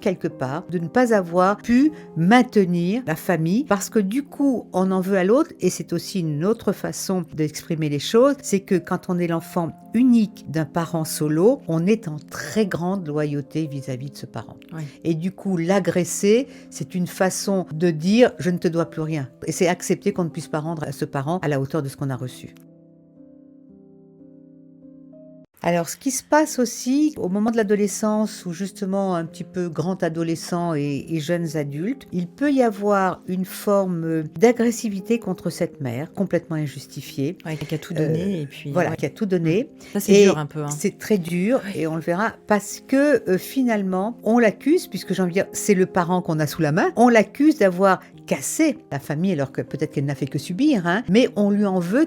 quelque part de ne pas avoir pu maintenir la famille parce que du coup, on en veut à l'autre et c'est aussi une autre façon d'exprimer les choses, c'est que quand on est l'enfant unique d'un parent solo, on est en très grande loyauté vis-à-vis de ce parent. Oui. Et du coup, l'agresser, c'est une façon de dire « je ne te dois plus rien ». Et c'est accepter qu'on ne puisse pas rendre à ce parent à la hauteur de ce qu'on a reçu. Alors, ce qui se passe aussi au moment de l'adolescence, ou justement un petit peu grand adolescent et jeunes adultes, il peut y avoir une forme d'agressivité contre cette mère, complètement injustifiée. Ouais, qui a tout donné et puis Voilà, ouais. qui a tout donné. Ça c'est Et dur un peu. Hein. c'est très dur, et on le verra, parce que finalement, on l'accuse, puisque j'ai envie de dire, c'est le parent qu'on a sous la main, on l'accuse d'avoir cassé la famille, alors que peut-être qu'elle n'a fait que subir, hein, mais on lui en veut